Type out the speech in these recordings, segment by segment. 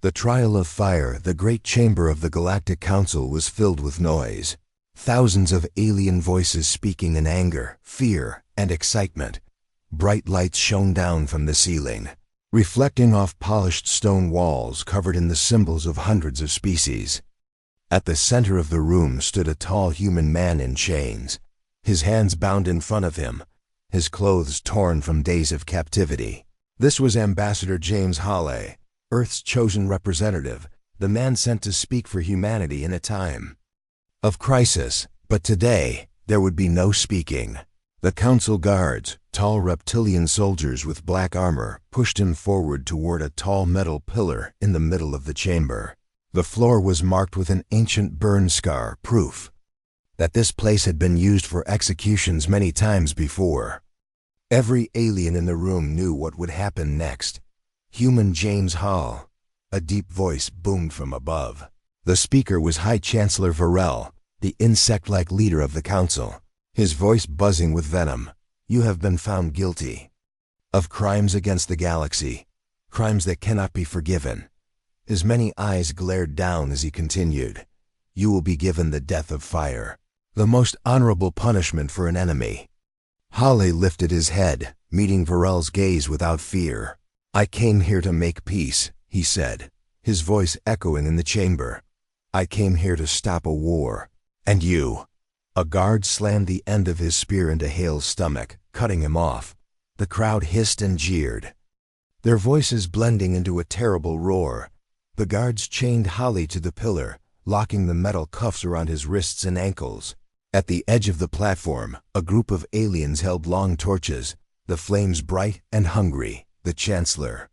The trial of fire, the great chamber of the Galactic Council, was filled with noise. Thousands of alien voices speaking in anger, fear, and excitement. Bright lights shone down from the ceiling, reflecting off polished stone walls covered in the symbols of hundreds of species. At the center of the room stood a tall human man in chains, his hands bound in front of him, his clothes torn from days of captivity. This was Ambassador James Halley, Earth's chosen representative, the man sent to speak for humanity in a time of crisis. But today, there would be no speaking. The council guards, tall reptilian soldiers with black armor, pushed him forward toward a tall metal pillar in the middle of the chamber. The floor was marked with an ancient burn scar, proof that this place had been used for executions many times before. Every alien in the room knew what would happen next. Human James Hall. A deep voice boomed from above. The speaker was High Chancellor Varel, the insect-like leader of the council, his voice buzzing with venom. You have been found guilty of crimes against the galaxy, crimes that cannot be forgiven. His many eyes glared down as he continued. You will be given the death of fire, the most honorable punishment for an enemy. Halley lifted his head, meeting Varel's gaze without fear. I came here to make peace, he said, his voice echoing in the chamber. I came here to stop a war. And you? A guard slammed the end of his spear into Hale's stomach, cutting him off. The crowd hissed and jeered, their voices blending into a terrible roar. The guards chained Halley to the pillar, locking the metal cuffs around his wrists and ankles. At the edge of the platform, a group of aliens held long torches, the flames bright and hungry. The Chancellor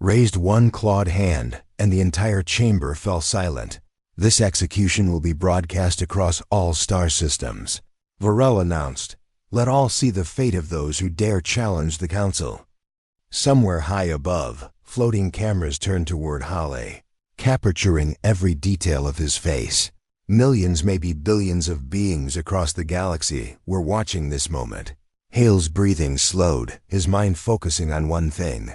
raised one clawed hand, and the entire chamber fell silent. This execution will be broadcast across all star systems, Varel announced. Let all see the fate of those who dare challenge the council. Somewhere high above, floating cameras turned toward Halley, capturing every detail of his face. Millions, maybe billions of beings across the galaxy were watching this moment. Hale's breathing slowed, his mind focusing on one thing.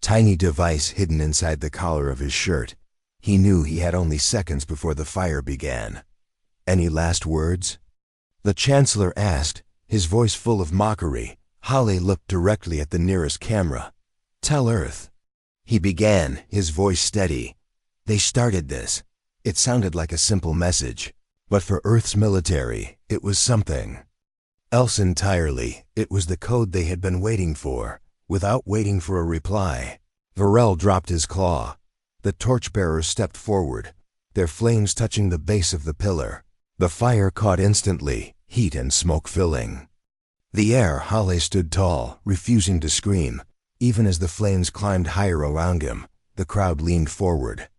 Tiny device hidden inside the collar of his shirt. He knew he had only seconds before the fire began. Any last words? The Chancellor asked, his voice full of mockery. Halley looked directly at the nearest camera. Tell Earth. He began, his voice steady. They started this. It sounded like a simple message, but for Earth's military, it was something else entirely. It was the code they had been waiting for. Without waiting for a reply, Varel dropped his claw. The torchbearers stepped forward, their flames touching the base of the pillar. The fire caught instantly, heat and smoke filling the air. Halley stood tall, refusing to scream. Even as the flames climbed higher around him, the crowd leaned forward,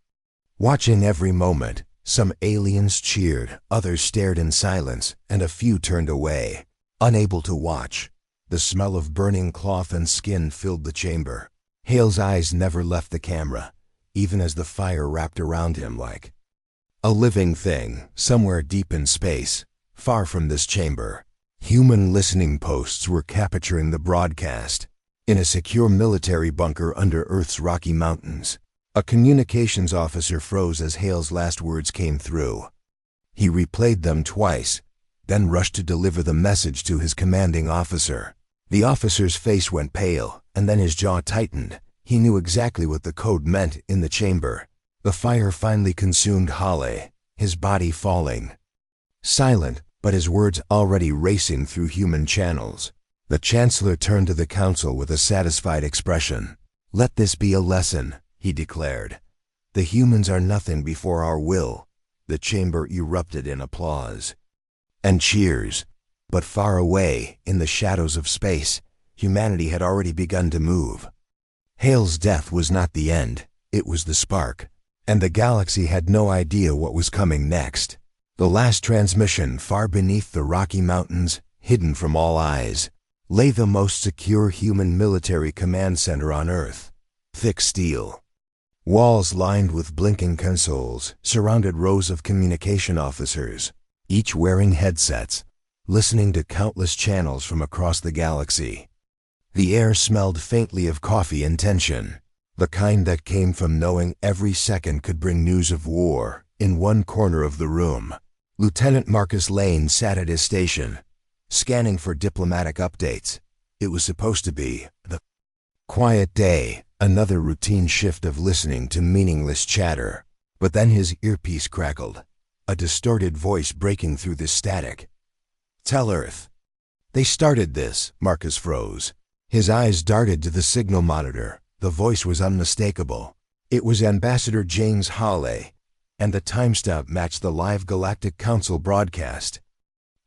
watching every moment. Some aliens cheered, others stared in silence, and a few turned away, unable to watch. The smell of burning cloth and skin filled the chamber. Hale's eyes never left the camera, even as the fire wrapped around him like a living thing. Somewhere deep in space, far from this chamber, human listening posts were capturing the broadcast. In a secure military bunker under Earth's Rocky Mountains, a communications officer froze as Hale's last words came through. He replayed them twice, then rushed to deliver the message to his commanding officer. The officer's face went pale, and then his jaw tightened. He knew exactly what the code meant in the chamber. The fire finally consumed Halley, his body falling silent, but his words already racing through human channels. The Chancellor turned to the council with a satisfied expression. Let this be a lesson, he declared. The humans are nothing before our will. The chamber erupted in applause and cheers. But far away, in the shadows of space, humanity had already begun to move. Hale's death was not the end, it was the spark. And the galaxy had no idea what was coming next. The last transmission, far beneath the Rocky Mountains, hidden from all eyes, lay the most secure human military command center on Earth. Thick steel walls lined with blinking consoles surrounded rows of communication officers, each wearing headsets, listening to countless channels from across the galaxy. The air smelled faintly of coffee and tension. The kind that came from knowing every second could bring news of war. In one corner of the room, Lieutenant Marcus Lane sat at his station, scanning for diplomatic updates. It was supposed to be the quiet day, another routine shift of listening to meaningless chatter. But then his earpiece crackled, a distorted voice breaking through the static. "Tell Earth." "They started this." Marcus froze. His eyes darted to the signal monitor. The voice was unmistakable. It was Ambassador James Hawley, and the timestamp matched the live Galactic Council broadcast.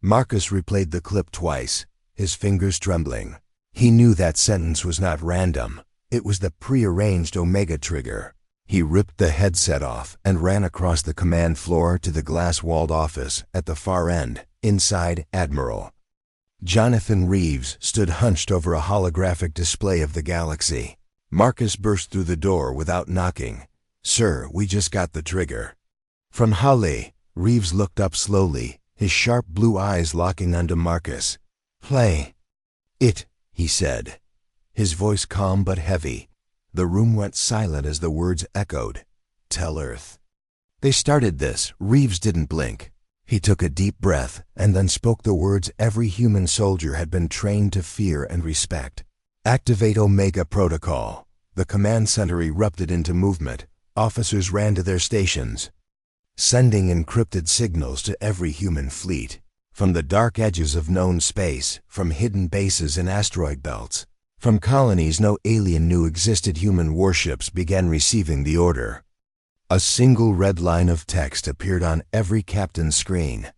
Marcus replayed the clip twice, his fingers trembling. He knew that sentence was not random. It was the prearranged Omega trigger. He ripped the headset off and ran across the command floor to the glass-walled office at the far end. Inside, Admiral Jonathan Reeves stood hunched over a holographic display of the galaxy. Marcus burst through the door without knocking. "Sir, we just got the trigger." From Hawley, Reeves looked up slowly, his sharp blue eyes locking onto Marcus. "Play it," he said, his voice calm but heavy. The room went silent as the words echoed. "Tell Earth." "They started this." Reeves didn't blink. He took a deep breath and then spoke the words every human soldier had been trained to fear and respect. "Activate Omega Protocol." The command center erupted into movement. Officers ran to their stations, sending encrypted signals to every human fleet. From the dark edges of known space, from hidden bases in asteroid belts, from colonies no alien knew existed, human warships began receiving the order. A single red line of text appeared on every captain's screen.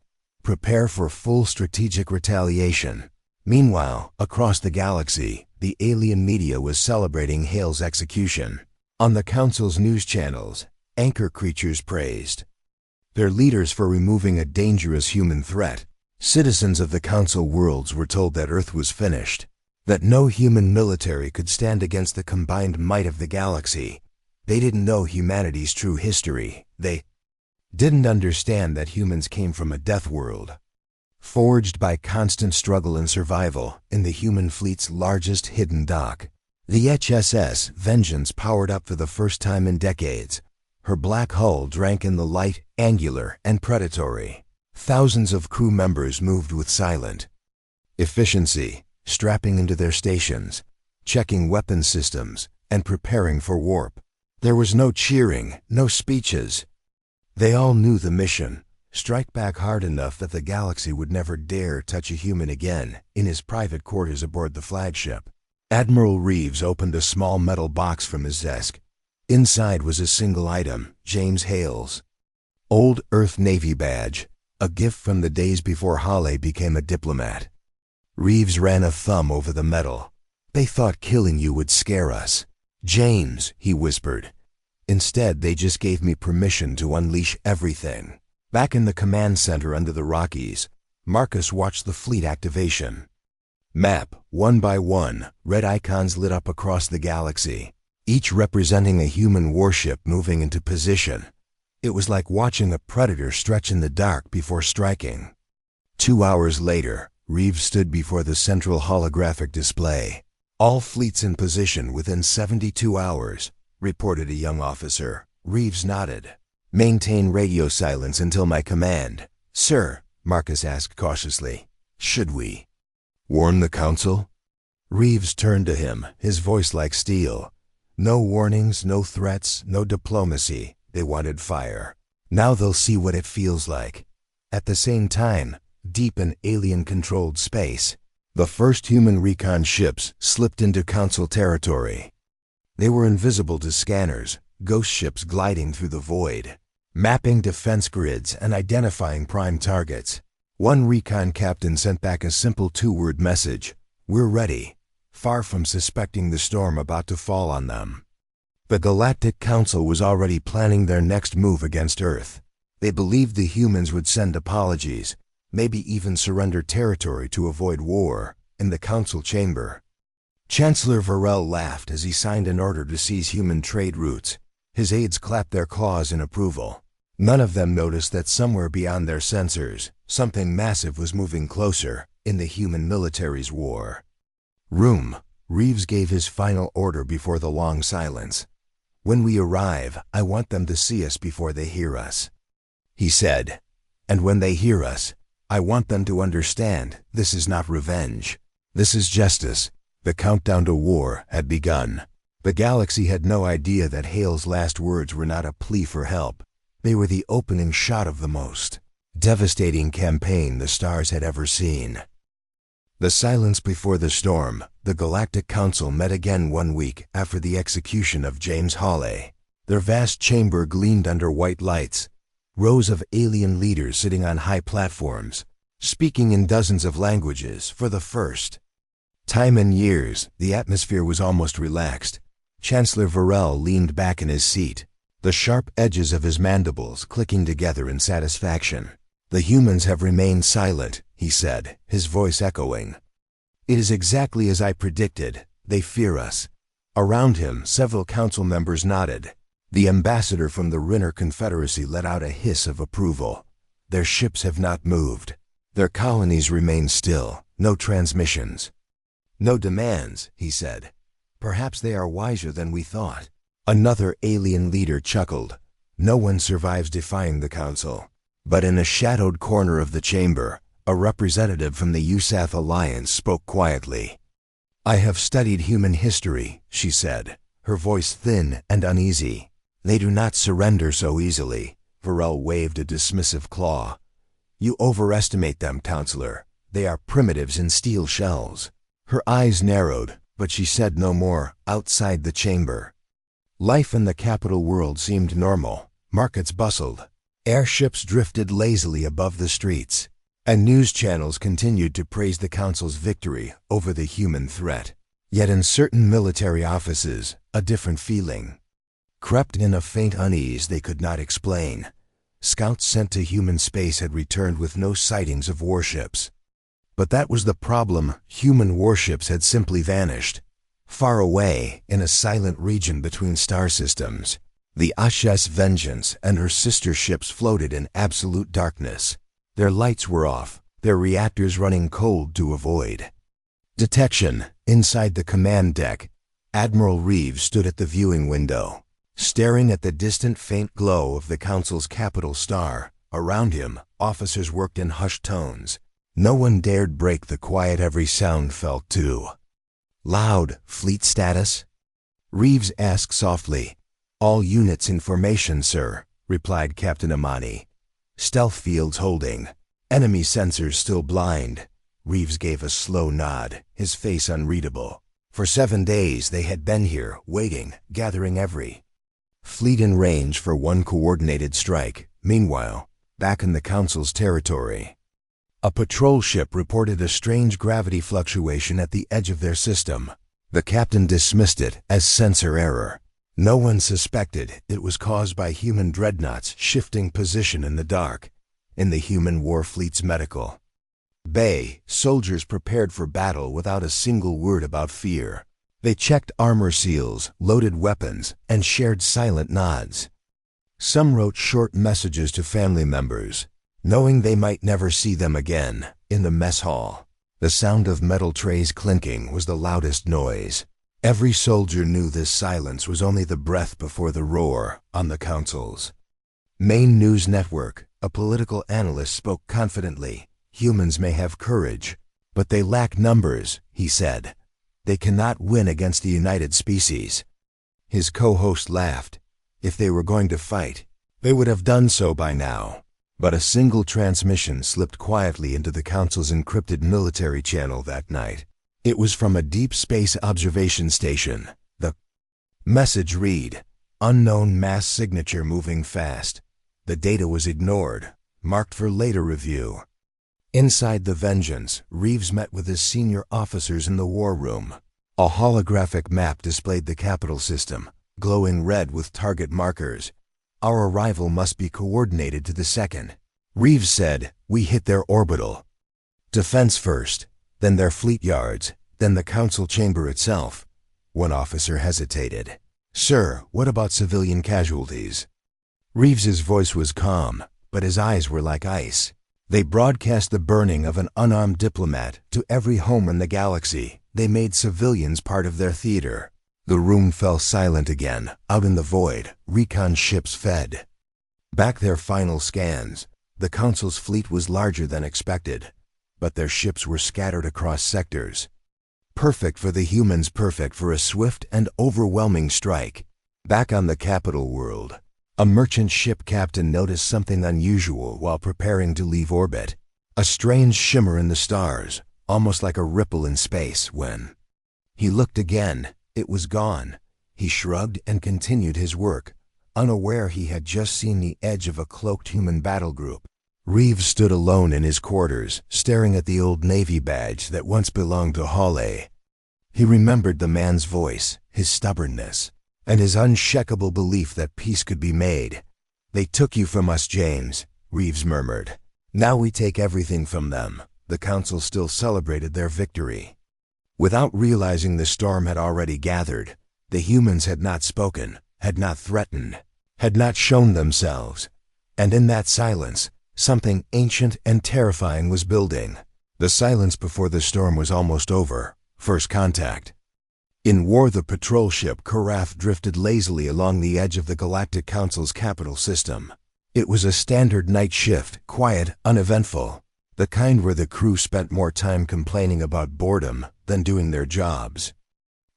"Prepare for full strategic retaliation." Meanwhile, across the galaxy, the alien media was celebrating Hale's execution. On the Council's news channels, anchor creatures praised their leaders for removing a dangerous human threat. Citizens of the Council worlds were told that Earth was finished, that no human military could stand against the combined might of the galaxy. They didn't know humanity's true history. They didn't understand that humans came from a death world, forged by constant struggle and survival in the human fleet's largest hidden dock. The HSS Vengeance powered up for the first time in decades. Her black hull drank in the light, angular and predatory. Thousands of crew members moved with silent efficiency, strapping into their stations, checking weapon systems, and preparing for warp. There was no cheering, no speeches. They all knew the mission: strike back hard enough that the galaxy would never dare touch a human again. In his private quarters aboard the flagship, Admiral Reeves opened a small metal box from his desk. Inside was a single item, James Hale's old Earth Navy badge, a gift from the days before Hawley became a diplomat. Reeves ran a thumb over the metal. "They thought killing you would scare us, James," he whispered. "Instead, they just gave me permission to unleash everything." Back in the command center under the Rockies, Marcus watched the fleet activation. Map, one by one, red icons lit up across the galaxy, each representing a human warship moving into position. It was like watching a predator stretch in the dark before striking. 2 hours later, Reeves stood before the central holographic display. "All fleets in position within 72 hours, reported a young officer. Reeves nodded. "Maintain radio silence until my command." "Sir," Marcus asked cautiously, "should we warn the Council?" Reeves turned to him, his voice like steel. "No warnings, no threats, no diplomacy. They wanted fire. Now they'll see what it feels like." At the same time, deep in alien-controlled space, the first human recon ships slipped into Council territory. They were invisible to scanners, ghost ships gliding through the void, mapping defense grids and identifying prime targets. One recon captain sent back a simple 2-word message: "We're ready," far from suspecting the storm about to fall on them. The Galactic Council was already planning their next move against Earth. They believed the humans would send apologies, maybe even surrender territory to avoid war. In the Council chamber, Chancellor Varel laughed as he signed an order to seize human trade routes. His aides clapped their claws in approval. None of them noticed that somewhere beyond their sensors, something massive was moving closer in the human military's war. "Room," Reeves gave his final order before the long silence. When we arrive, I want them to see us before they hear us. He said, and when they hear us, I want them to understand this is not revenge. This is justice. The countdown to war had begun. The galaxy had no idea that Hale's last words were not a plea for help. They were the opening shot of the most devastating campaign the stars had ever seen. The silence before the storm. The Galactic Council met again 1 week after the execution of James Hawley. Their vast chamber gleamed under white lights. Rows of alien leaders sitting on high platforms, speaking in dozens of languages for the first time in years. The atmosphere was almost relaxed. Chancellor Varel leaned back in his seat, the sharp edges of his mandibles clicking together in satisfaction. The humans have remained silent, he said, his voice echoing. It is exactly as I predicted. They fear us. Around him, several council members nodded. The ambassador from the Rinner Confederacy let out a hiss of approval. Their ships have not moved. Their colonies remain still. No transmissions. No demands, he said. Perhaps they are wiser than we thought. Another alien leader chuckled. No one survives defying the council. But in a shadowed corner of the chamber, a representative from the USAF Alliance spoke quietly. I have studied human history, she said, her voice thin and uneasy. They do not surrender so easily. Varel waved a dismissive claw. You overestimate them, Counselor. They are primitives in steel shells. Her eyes narrowed, but she said no more. Outside the chamber, life in the capital world seemed normal. Markets bustled. Airships drifted lazily above the streets, and news channels continued to praise the Council's victory over the human threat. Yet in certain military offices, a different feeling crept in, a faint unease they could not explain. Scouts sent to human space had returned with no sightings of warships. But that was the problem. Human warships had simply vanished. Far away, in a silent region between star systems, the HFY Vengeance and her sister ships floated in absolute darkness. Their lights were off, their reactors running cold to avoid detection. Inside the command deck, Admiral Reeves stood at the viewing window, staring at the distant faint glow of the Council's capital star. Around him, officers worked in hushed tones. No one dared break the quiet. Every sound felt too loud. Fleet status? Reeves asked softly. All units in formation, sir, replied Captain Amani. Stealth fields holding. Enemy sensors still blind. Reeves gave a slow nod, his face unreadable. For 7 days they had been here, waiting, gathering every fleet in range for one coordinated strike. Meanwhile, back in the Council's territory, a patrol ship reported a strange gravity fluctuation at the edge of their system. The captain dismissed it as sensor error. No one suspected it was caused by human dreadnoughts shifting position in the dark. In the human war fleet's medical bay, soldiers prepared for battle without a single word about fear. They checked armor seals, loaded weapons, and shared silent nods. Some wrote short messages to family members, knowing they might never see them again. In the mess hall, the sound of metal trays clinking was the loudest noise. Every soldier knew this silence was only the breath before the roar. On the Council's main news network, a political analyst spoke confidently. Humans may have courage, but they lack numbers, he said. They cannot win against the United Species. His co-host laughed. If they were going to fight, they would have done so by now. But a single transmission slipped quietly into the Council's encrypted military channel that night. It was from a deep space observation station. The message read, "Unknown mass signature moving fast." The data was ignored, marked for later review. Inside the Vengeance, Reeves met with his senior officers in the war room. A holographic map displayed the capital system, glowing red with target markers. Our arrival must be coordinated to the second. Reeves said, we hit their orbital defense first, then their fleet yards, then the Council chamber itself. One officer hesitated. Sir, what about civilian casualties? Reeves's voice was calm, but his eyes were like ice. They broadcast the burning of an unarmed diplomat to every home in the galaxy. They made civilians part of their theater. The room fell silent again. Out in the void, recon ships fed back their final scans. The Council's fleet was larger than expected, but their ships were scattered across sectors. Perfect for the humans, perfect for a swift and overwhelming strike. Back on the capital world, a merchant ship captain noticed something unusual while preparing to leave orbit. A strange shimmer in the stars, almost like a ripple in space. When he looked again, it was gone. He shrugged and continued his work, unaware he had just seen the edge of a cloaked human battle group. Reeves stood alone in his quarters, staring at the old Navy badge that once belonged to Hawley. He remembered the man's voice, his stubbornness, and his unshakable belief that peace could be made. "They took you from us, James," Reeves murmured. "Now we take everything from them." The Council still celebrated their victory. Without realizing, the storm had already gathered. The humans had not spoken, had not threatened, had not shown themselves. And in that silence, something ancient and terrifying was building. The silence before the storm was almost over. First contact. In war, the patrol ship Carath drifted lazily along the edge of the Galactic Council's capital system. It was a standard night shift, quiet, uneventful, the kind where the crew spent more time complaining about boredom than doing their jobs.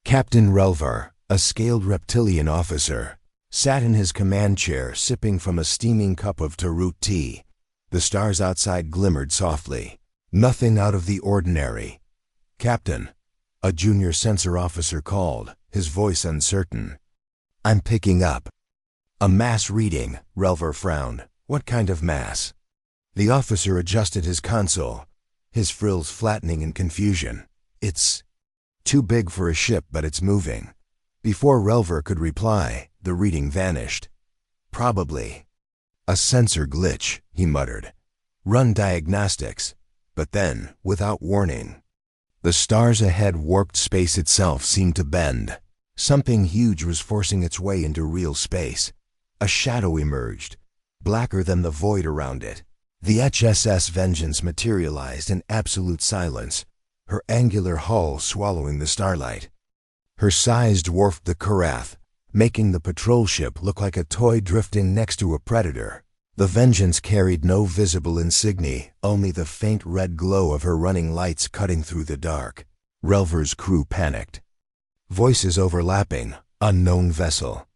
Captain Relvar, a scaled reptilian officer, sat in his command chair sipping from a steaming cup of Tarut tea. The stars outside glimmered softly. Nothing out of the ordinary. "Captain," a junior sensor officer called, his voice uncertain. "I'm picking up." "A mass reading," Relvar frowned. "What kind of mass?" The officer adjusted his console, his frills flattening in confusion. "It's too big for a ship, but it's moving." Before Relvar could reply, the reading vanished. "Probably a sensor glitch," he muttered. "Run diagnostics." But then, without warning, the stars ahead warped. Space itself seemed to bend. Something huge was forcing its way into real space. A shadow emerged, blacker than the void around it. The HSS Vengeance materialized in absolute silence, her angular hull swallowing the starlight. Her size dwarfed the Carath, making the patrol ship look like a toy drifting next to a predator. The Vengeance carried no visible insignia, only the faint red glow of her running lights cutting through the dark. Relvar's crew panicked. Voices overlapping. "Unknown vessel.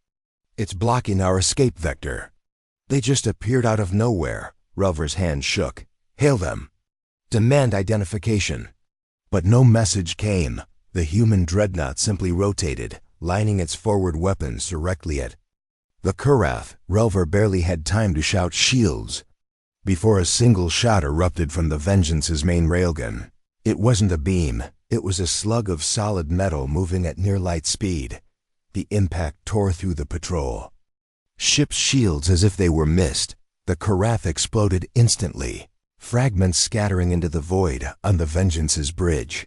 It's blocking our escape vector. They just appeared out of nowhere." Relvar's hand shook. "Hail them. Demand identification." But no message came. The human dreadnought simply rotated, lining its forward weapons directly at the Carath. Relvar barely had time to shout "shields" before a single shot erupted from the Vengeance's main railgun. It wasn't a beam. It was a slug of solid metal moving at near light speed. The impact tore through the patrol ship's shields as if they were mist. The Carath exploded instantly, fragments scattering into the void on the Vengeance's bridge.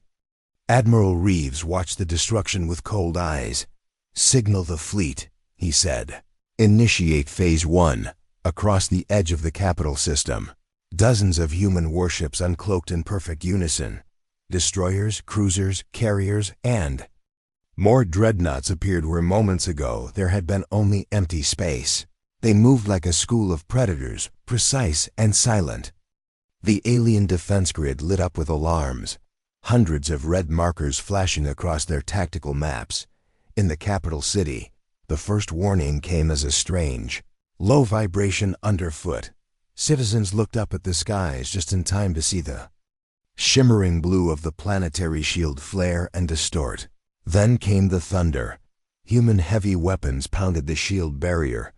Admiral Reeves watched the destruction with cold eyes. "Signal the fleet," he said. "Initiate Phase 1, across the edge of the capital system." Dozens of human warships uncloaked in perfect unison. Destroyers, cruisers, carriers, and more dreadnoughts appeared where moments ago there had been only empty space. They moved like a school of predators, precise and silent. The alien defense grid lit up with alarms, hundreds of red markers flashing across their tactical maps. In the capital city, the first warning came as a strange, low vibration underfoot. Citizens looked up at the skies just in time to see the shimmering blue of the planetary shield flare and distort. Then came the thunder. Human heavy weapons pounded the shield barrier,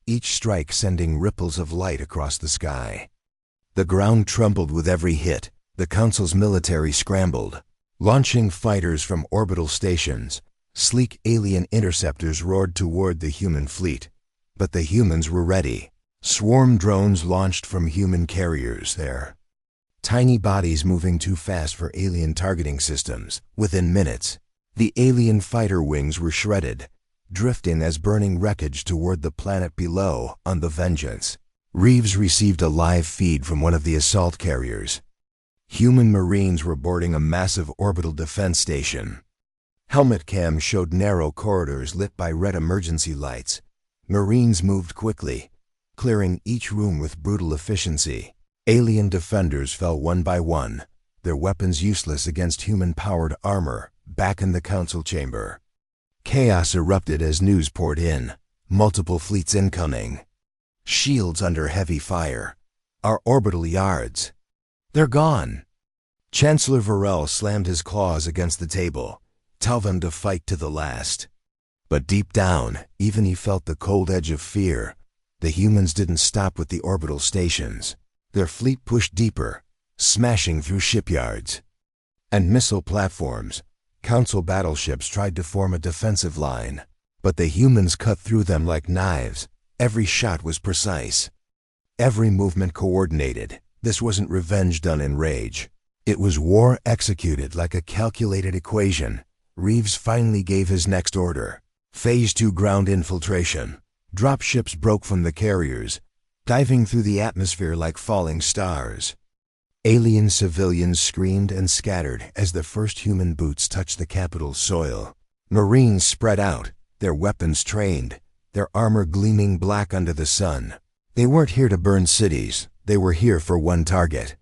each strike sending ripples of light across the sky. The ground trembled with every hit. The Council's military scrambled, launching fighters from orbital stations. Sleek alien interceptors roared toward the human fleet. But the humans were ready. Swarm drones launched from human carriers, their tiny bodies moving too fast for alien targeting systems. Within minutes, the alien fighter wings were shredded, drifting as burning wreckage toward the planet below on the Vengeance. Reeves received a live feed from one of the assault carriers. Human Marines were boarding a massive orbital defense station. Helmet cams showed narrow corridors lit by red emergency lights. Marines moved quickly, clearing each room with brutal efficiency. Alien defenders fell one by one, their weapons useless against human-powered armor, back in the council chamber. Chaos erupted as news poured in. Multiple fleets incoming. Shields under heavy fire. Our orbital yards. They're gone. Chancellor Varel slammed his claws against the table. Tell them to fight to the last. But deep down, even he felt the cold edge of fear. The humans didn't stop with the orbital stations. Their fleet pushed deeper, smashing through shipyards and missile platforms. Council battleships tried to form a defensive line, but the humans cut through them like knives. Every shot was precise. Every movement coordinated. This wasn't revenge done in rage. It was war executed like a calculated equation. Reeves finally gave his next order. Phase 2 ground infiltration. Drop ships broke from the carriers, diving through the atmosphere like falling stars. Alien civilians screamed and scattered as the first human boots touched the capital's soil. Marines spread out, their weapons trained, their armor gleaming black under the sun. They weren't here to burn cities, they were here for one target.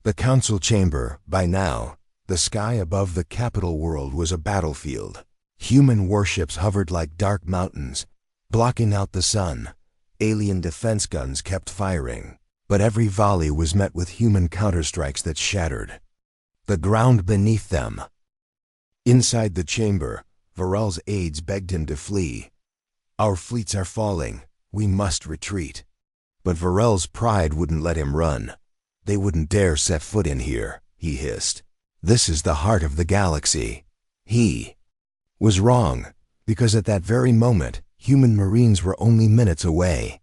The council chamber. By now, the sky above the capital world was a battlefield. Human warships hovered like dark mountains, blocking out the sun. Alien defense guns kept firing, but every volley was met with human counterstrikes that shattered the ground beneath them. Inside the chamber, Varel's aides begged him to flee. Our fleets are falling. We must retreat. But Varel's pride wouldn't let him run. They wouldn't dare set foot in here, he hissed. This is the heart of the galaxy. He was wrong, because at that very moment, human Marines were only minutes away.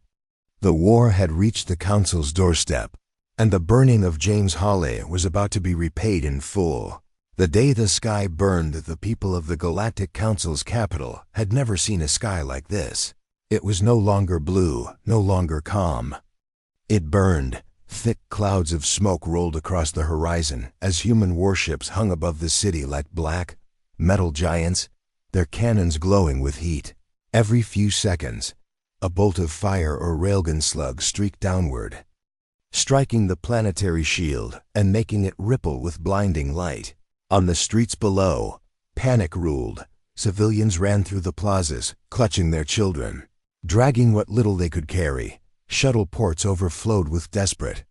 The war had reached the Council's doorstep, and the burning of James Hawley was about to be repaid in full. The day the sky burned, the people of the Galactic Council's capital had never seen a sky like this. It was no longer blue, no longer calm. It burned. Thick clouds of smoke rolled across the horizon as human warships hung above the city like black, metal giants, their cannons glowing with heat. Every few seconds, a bolt of fire or railgun slug streaked downward, striking the planetary shield and making it ripple with blinding light. On the streets below, panic ruled. Civilians ran through the plazas, clutching their children, dragging what little they could carry. Shuttle ports overflowed with desperate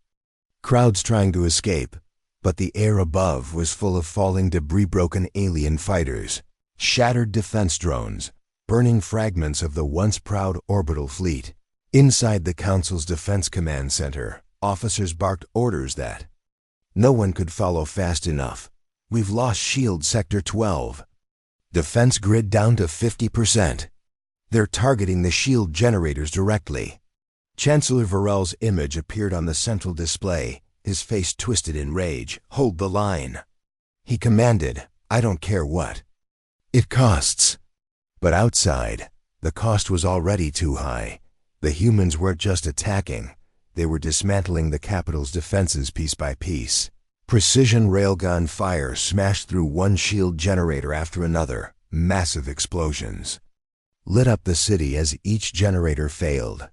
crowds trying to escape, but the air above was full of falling debris, broken alien fighters, shattered defense drones, burning fragments of the once proud orbital fleet. Inside the Council's Defense Command Center, officers barked orders that no one could follow fast enough. We've lost Shield Sector 12. Defense grid down to 50%. They're targeting the shield generators directly. Chancellor Varel's image appeared on the central display, his face twisted in rage. Hold the line. He commanded, I don't care what it costs. But outside, the cost was already too high. The humans weren't just attacking, they were dismantling the capital's defenses piece by piece. Precision railgun fire smashed through one shield generator after another. Massive explosions lit up the city as each generator failed.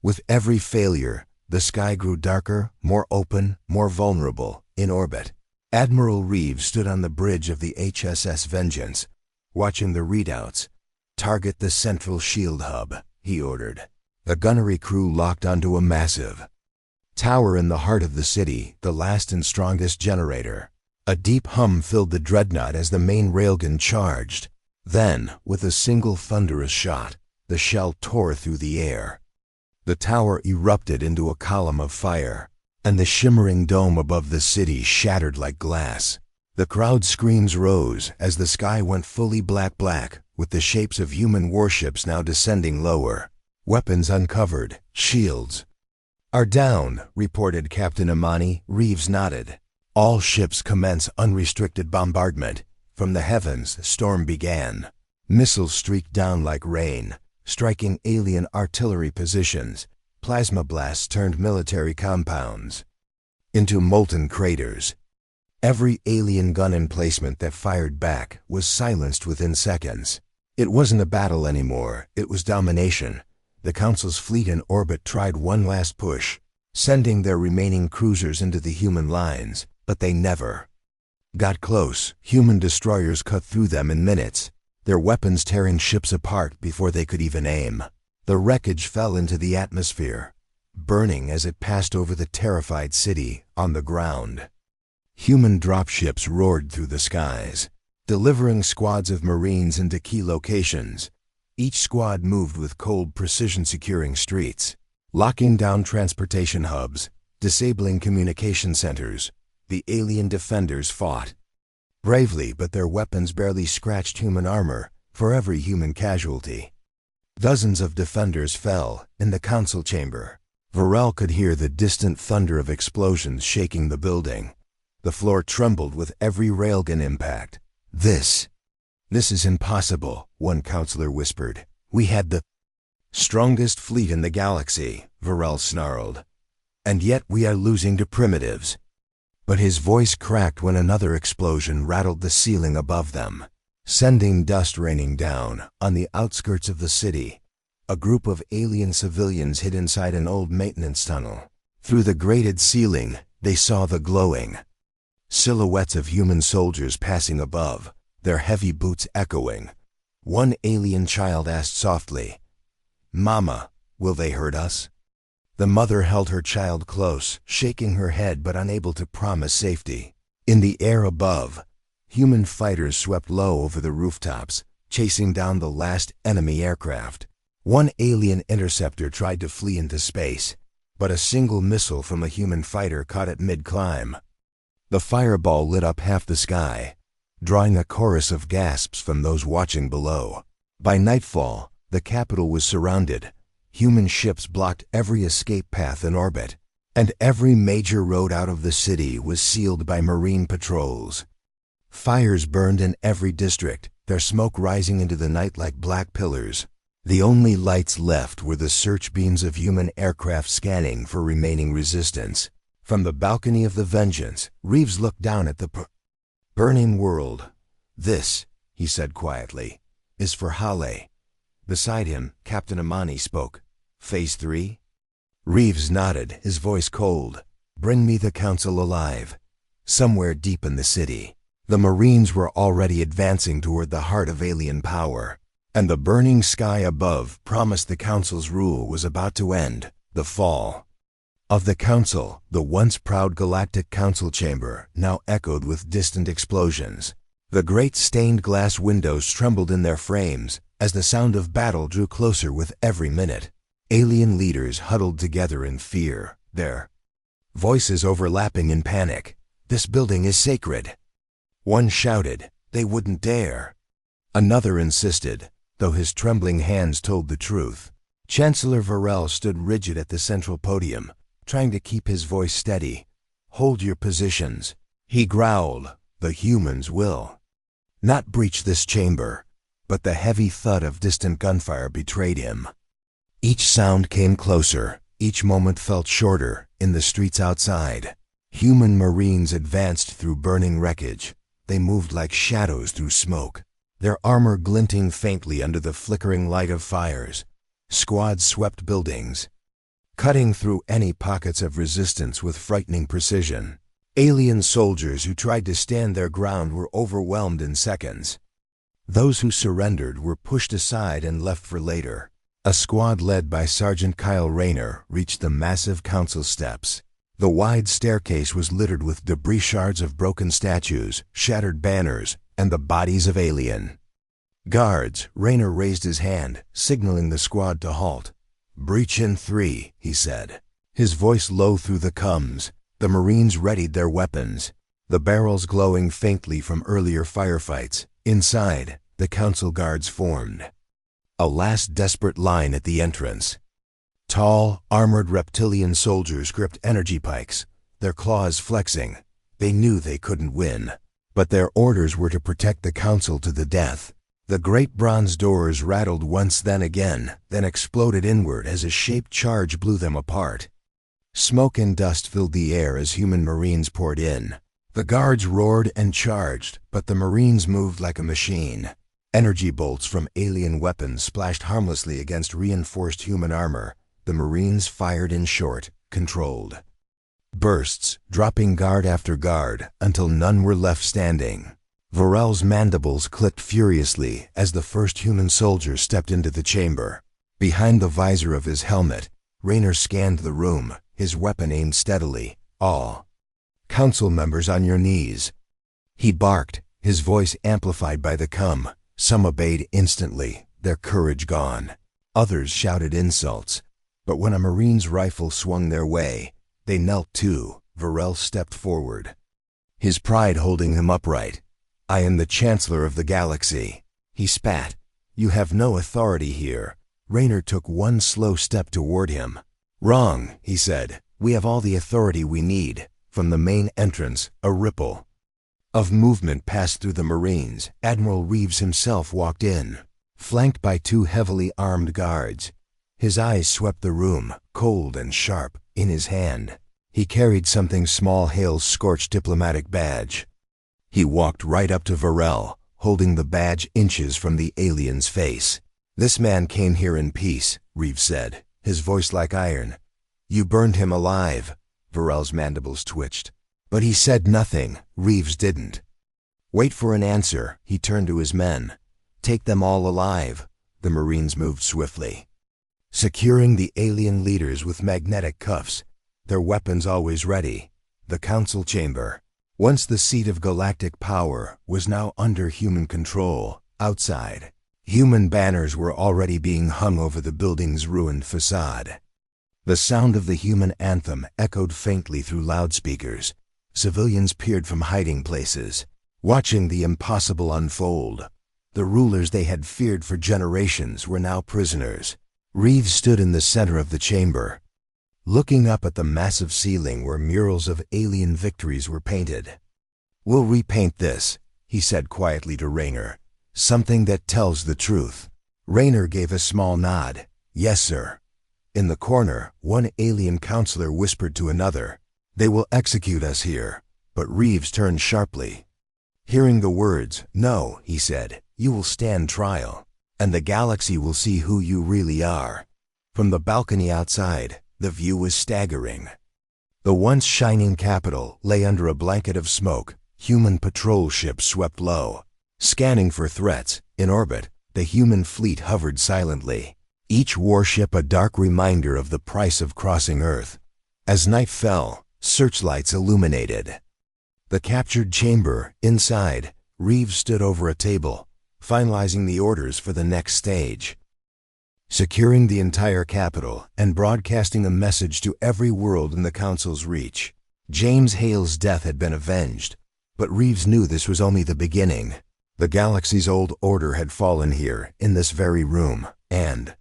With every failure, the sky grew darker, more open, more vulnerable. In orbit, Admiral Reeves stood on the bridge of the HSS Vengeance, watching the readouts. Target the central shield hub, he ordered. The gunnery crew locked onto a massive tower in the heart of the city, the last and strongest generator. A deep hum filled the dreadnought as the main railgun charged. Then, with a single thunderous shot, the shell tore through the air. The tower erupted into a column of fire, and the shimmering dome above the city shattered like glass. The crowd's screams rose as the sky went fully black, with the shapes of human warships now descending lower. Weapons uncovered, shields are down, reported Captain Imani. Reeves nodded. All ships commence unrestricted bombardment. From the heavens, the storm began. Missiles streaked down like rain, striking alien artillery positions. Plasma blasts turned military compounds into molten craters. Every alien gun emplacement that fired back was silenced within seconds. It wasn't a battle anymore, it was domination. The Council's fleet in orbit tried one last push, sending their remaining cruisers into the human lines, but they never got close. Human destroyers cut through them in minutes, their weapons tearing ships apart before they could even aim. The wreckage fell into the atmosphere, burning as it passed over the terrified city on the ground. Human dropships roared through the skies, delivering squads of Marines into key locations. Each squad moved with cold precision, securing streets, locking down transportation hubs, disabling communication centers. The alien defenders fought bravely, but their weapons barely scratched human armor for every human casualty. Dozens of defenders fell in the council chamber. Varel could hear the distant thunder of explosions shaking the building. The floor trembled with every railgun impact. This is impossible, one counselor whispered. We had the strongest fleet in the galaxy, Varel snarled. And yet we are losing to primitives. But his voice cracked when another explosion rattled the ceiling above them, sending dust raining down on the outskirts of the city. A group of alien civilians hid inside an old maintenance tunnel. Through the grated ceiling, they saw the glowing silhouettes of human soldiers passing above, their heavy boots echoing. One alien child asked softly, "Mama, will they hurt us?" The mother held her child close, shaking her head but unable to promise safety. In the air above, human fighters swept low over the rooftops, chasing down the last enemy aircraft. One alien interceptor tried to flee into space, but a single missile from a human fighter caught it mid-climb. The fireball lit up half the sky, drawing a chorus of gasps from those watching below. By nightfall, the capital was surrounded. Human ships blocked every escape path in orbit, and every major road out of the city was sealed by Marine patrols. Fires burned in every district, their smoke rising into the night like black pillars. The only lights left were the search beams of human aircraft scanning for remaining resistance. From the balcony of the Vengeance, Reeves looked down at the burning world. "This," he said quietly, "is for Hale." Beside him, Captain Amani spoke. "Phase 3? Reeves nodded, his voice cold. "Bring me the Council alive." Somewhere deep in the city, the Marines were already advancing toward the heart of alien power, and the burning sky above promised the Council's rule was about to end. The fall of the Council, the once proud Galactic Council chamber, now echoed with distant explosions. The great stained glass windows trembled in their frames as the sound of battle drew closer with every minute. Alien leaders huddled together in fear, their voices overlapping in panic. "This building is sacred." One shouted, "They wouldn't dare." Another insisted, though his trembling hands told the truth. Chancellor Varel stood rigid at the central podium, trying to keep his voice steady. "Hold your positions," he growled. "The humans will not breach this chamber." But the heavy thud of distant gunfire betrayed him. Each sound came closer, each moment felt shorter in the streets outside. Human Marines advanced through burning wreckage. They moved like shadows through smoke, their armor glinting faintly under the flickering light of fires. Squads swept buildings, cutting through any pockets of resistance with frightening precision. Alien soldiers who tried to stand their ground were overwhelmed in seconds. Those who surrendered were pushed aside and left for later. A squad led by Sergeant Kyle Rayner reached the massive council steps. The wide staircase was littered with debris, shards of broken statues, shattered banners, and the bodies of alien guards. Rayner raised his hand, signaling the squad to halt. "Breach in 3, he said, his voice low through the coms. The Marines readied their weapons, the barrels glowing faintly from earlier firefights. Inside, the council guards formed a last desperate line at the entrance. Tall, armored reptilian soldiers gripped energy pikes, their claws flexing. They knew they couldn't win, but their orders were to protect the council to the death. The great bronze doors rattled once, then again, then exploded inward as a shaped charge blew them apart. Smoke and dust filled the air as human Marines poured in. The guards roared and charged, but the Marines moved like a machine. Energy bolts from alien weapons splashed harmlessly against reinforced human armor. The Marines fired in short, controlled bursts, dropping guard after guard until none were left standing. Varel's mandibles clicked furiously as the first human soldier stepped into the chamber. Behind the visor of his helmet, Raynor scanned the room, his weapon aimed steadily. All council members on your knees. He barked, his voice amplified by the cum. Some obeyed instantly, their courage gone. Others shouted insults. But when a Marine's rifle swung their way, they knelt too. Varel stepped forward, his pride holding him upright. I am the Chancellor of the Galaxy. He spat. You have no authority here. Raynor took one slow step toward him. Wrong, he said. We have all the authority we need. From the main entrance, a ripple of movement passed through the Marines. Admiral Reeves himself walked in, flanked by two heavily armed guards. His eyes swept the room, cold and sharp. In his hand, he carried something small, Hale's scorched diplomatic badge. He walked right up to Varel, holding the badge inches from the alien's face. This man came here in peace, Reeves said, his voice like iron. You burned him alive. Varel's mandibles twitched. But he said nothing. Reeves didn't. Wait for an answer. He turned to his men. Take them all alive. The Marines moved swiftly, securing the alien leaders with magnetic cuffs, their weapons always ready. The council chamber, once the seat of galactic power, was now under human control. Outside, human banners were already being hung over the building's ruined facade. The sound of the human anthem echoed faintly through loudspeakers. Civilians peered from hiding places, watching the impossible unfold. The rulers they had feared for generations were now prisoners. Reeves stood in the center of the chamber, looking up at the massive ceiling where murals of alien victories were painted. We'll repaint this, he said quietly to Raynor. Something that tells the truth. Raynor gave a small nod. Yes, sir. In the corner, one alien counselor whispered to another, They will execute us here. But Reeves turned sharply. Hearing the words, No, he said, you will stand trial, and the galaxy will see who you really are. From the balcony outside, the view was staggering. The once shining capital lay under a blanket of smoke. Human patrol ships swept low, scanning for threats. In orbit, the human fleet hovered silently, each warship a dark reminder of the price of crossing Earth. As night fell, searchlights illuminated the captured chamber. Inside, Reeves stood over a table, finalizing the orders for the next stage, securing the entire capital and broadcasting a message to every world in the Council's reach. James Hale's death had been avenged, but Reeves knew this was only the beginning. The galaxy's old order had fallen here, in this very room, and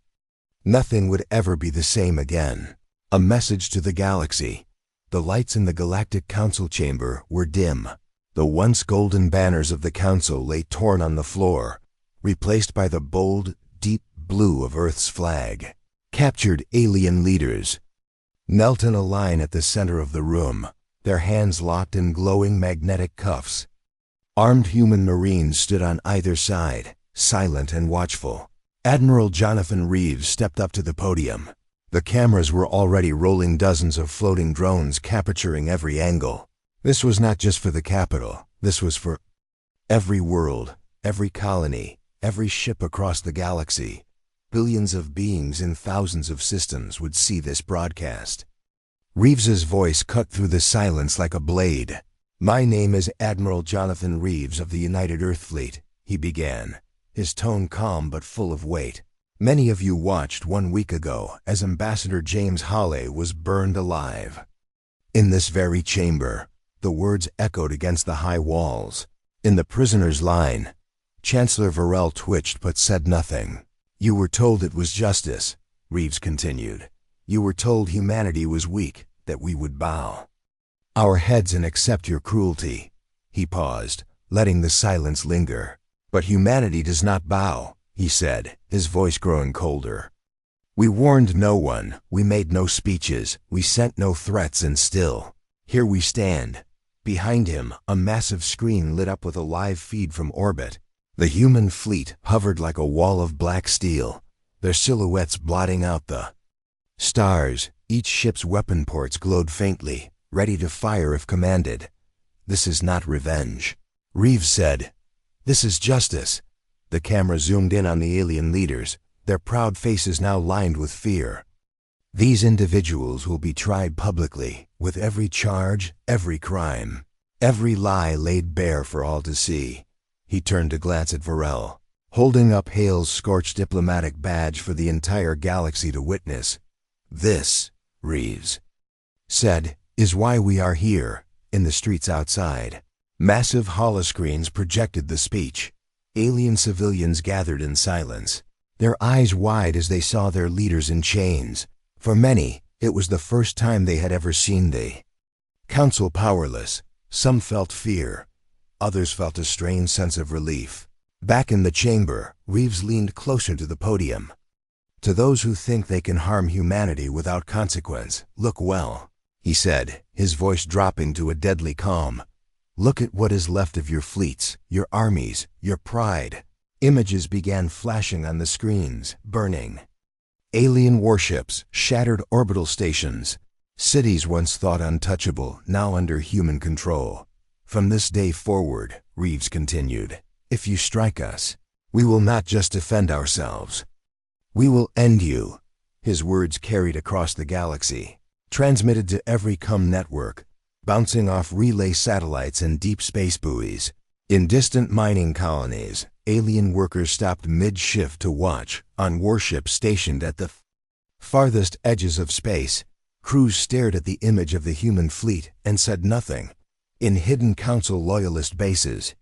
nothing would ever be the same again. A message to the galaxy. The lights in the Galactic Council chamber were dim. The once golden banners of the Council lay torn on the floor, replaced by the bold, deep blue of Earth's flag. Captured alien leaders knelt in a line at the center of the room, their hands locked in glowing magnetic cuffs. Armed human Marines stood on either side, silent and watchful. Admiral Jonathan Reeves stepped up to the podium. The cameras were already rolling, dozens of floating drones capturing every angle. This was not just for the capital. This was for every world, every colony, every ship across the galaxy. Billions of beings in thousands of systems would see this broadcast. Reeves's voice cut through the silence like a blade. My name is Admiral Jonathan Reeves of the United Earth Fleet, he began, his tone calm but full of weight. Many of you watched 1 week ago as Ambassador James Hawley was burned alive. In this very chamber, the words echoed against the high walls. In the prisoner's line, Chancellor Varel twitched but said nothing. You were told it was justice, Reeves continued. You were told humanity was weak, that we would bow our heads and accept your cruelty. He paused, letting the silence linger. But humanity does not bow, he said, his voice growing colder. We warned no one, we made no speeches, we sent no threats, and still, here we stand. Behind him, a massive screen lit up with a live feed from orbit. The human fleet hovered like a wall of black steel, their silhouettes blotting out the stars. Each ship's weapon ports glowed faintly, ready to fire if commanded. "This is not revenge," Reeves said. "This is justice." The camera zoomed in on the alien leaders, their proud faces now lined with fear. "These individuals will be tried publicly, with every charge, every crime, every lie laid bare for all to see." He turned to glance at Varel, holding up Hale's scorched diplomatic badge for the entire galaxy to witness. "This," Reeves said, "is why we are here, in the streets outside." Massive holoscreens projected the speech. Alien civilians gathered in silence, their eyes wide as they saw their leaders in chains. For many, it was the first time they had ever seen the Council powerless. Some felt fear. Others felt a strange sense of relief. Back in the chamber, Reeves leaned closer to the podium. "To those who think they can harm humanity without consequence, look well," he said, his voice dropping to a deadly calm. "Look at what is left of your fleets, your armies, your pride." Images began flashing on the screens, burning. Alien warships, shattered orbital stations, cities once thought untouchable, now under human control. "From this day forward," Reeves continued, "if you strike us, we will not just defend ourselves. We will end you." His words carried across the galaxy, transmitted to every network, bouncing off relay satellites and deep space buoys. In distant mining colonies, alien workers stopped mid-shift to watch. On warships stationed at the farthest edges of space, crews stared at the image of the human fleet and said nothing. In hidden Council loyalist bases,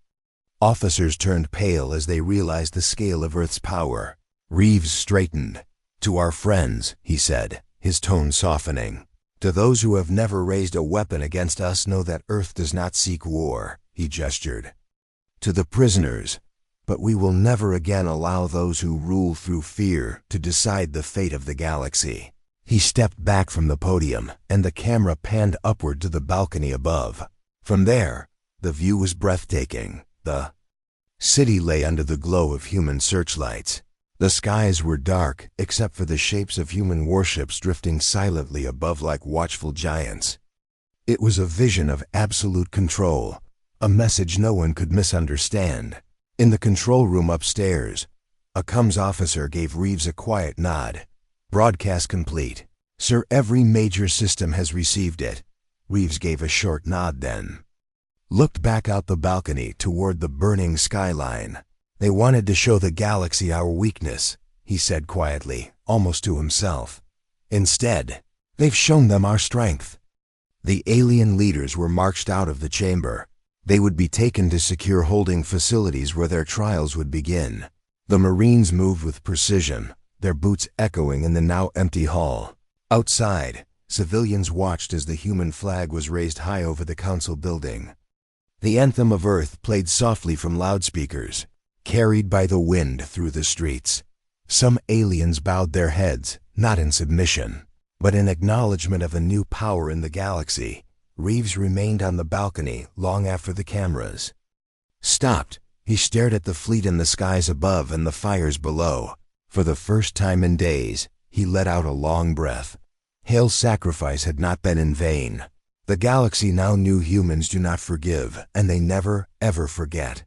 officers turned pale as they realized the scale of Earth's power. Reeves straightened. "To our friends," he said, his tone softening. "To those who have never raised a weapon against us, know that Earth does not seek war," he gestured. "To the prisoners, but we will never again allow those who rule through fear to decide the fate of the galaxy." He stepped back from the podium, and the camera panned upward to the balcony above. From there, the view was breathtaking. The city lay under the glow of human searchlights. The skies were dark, except for the shapes of human warships drifting silently above like watchful giants. It was a vision of absolute control, a message no one could misunderstand. In the control room upstairs, a comms officer gave Reeves a quiet nod. "Broadcast complete. Sir, every major system has received it." Reeves gave a short nod, then looked back out the balcony toward the burning skyline. "They wanted to show the galaxy our weakness," he said quietly, almost to himself. "Instead, they've shown them our strength." The alien leaders were marched out of the chamber. They would be taken to secure holding facilities where their trials would begin. The Marines moved with precision, their boots echoing in the now empty hall. Outside, civilians watched as the human flag was raised high over the Council building. The anthem of Earth played softly from loudspeakers, carried by the wind through the streets. Some aliens bowed their heads, not in submission, but in acknowledgement of a new power in the galaxy. Reeves remained on the balcony long after the cameras stopped. He stared at the fleet in the skies above and the fires below. For the first time in days, he let out a long breath. Hale's sacrifice had not been in vain. The galaxy now knew humans do not forgive, and they never, ever forget.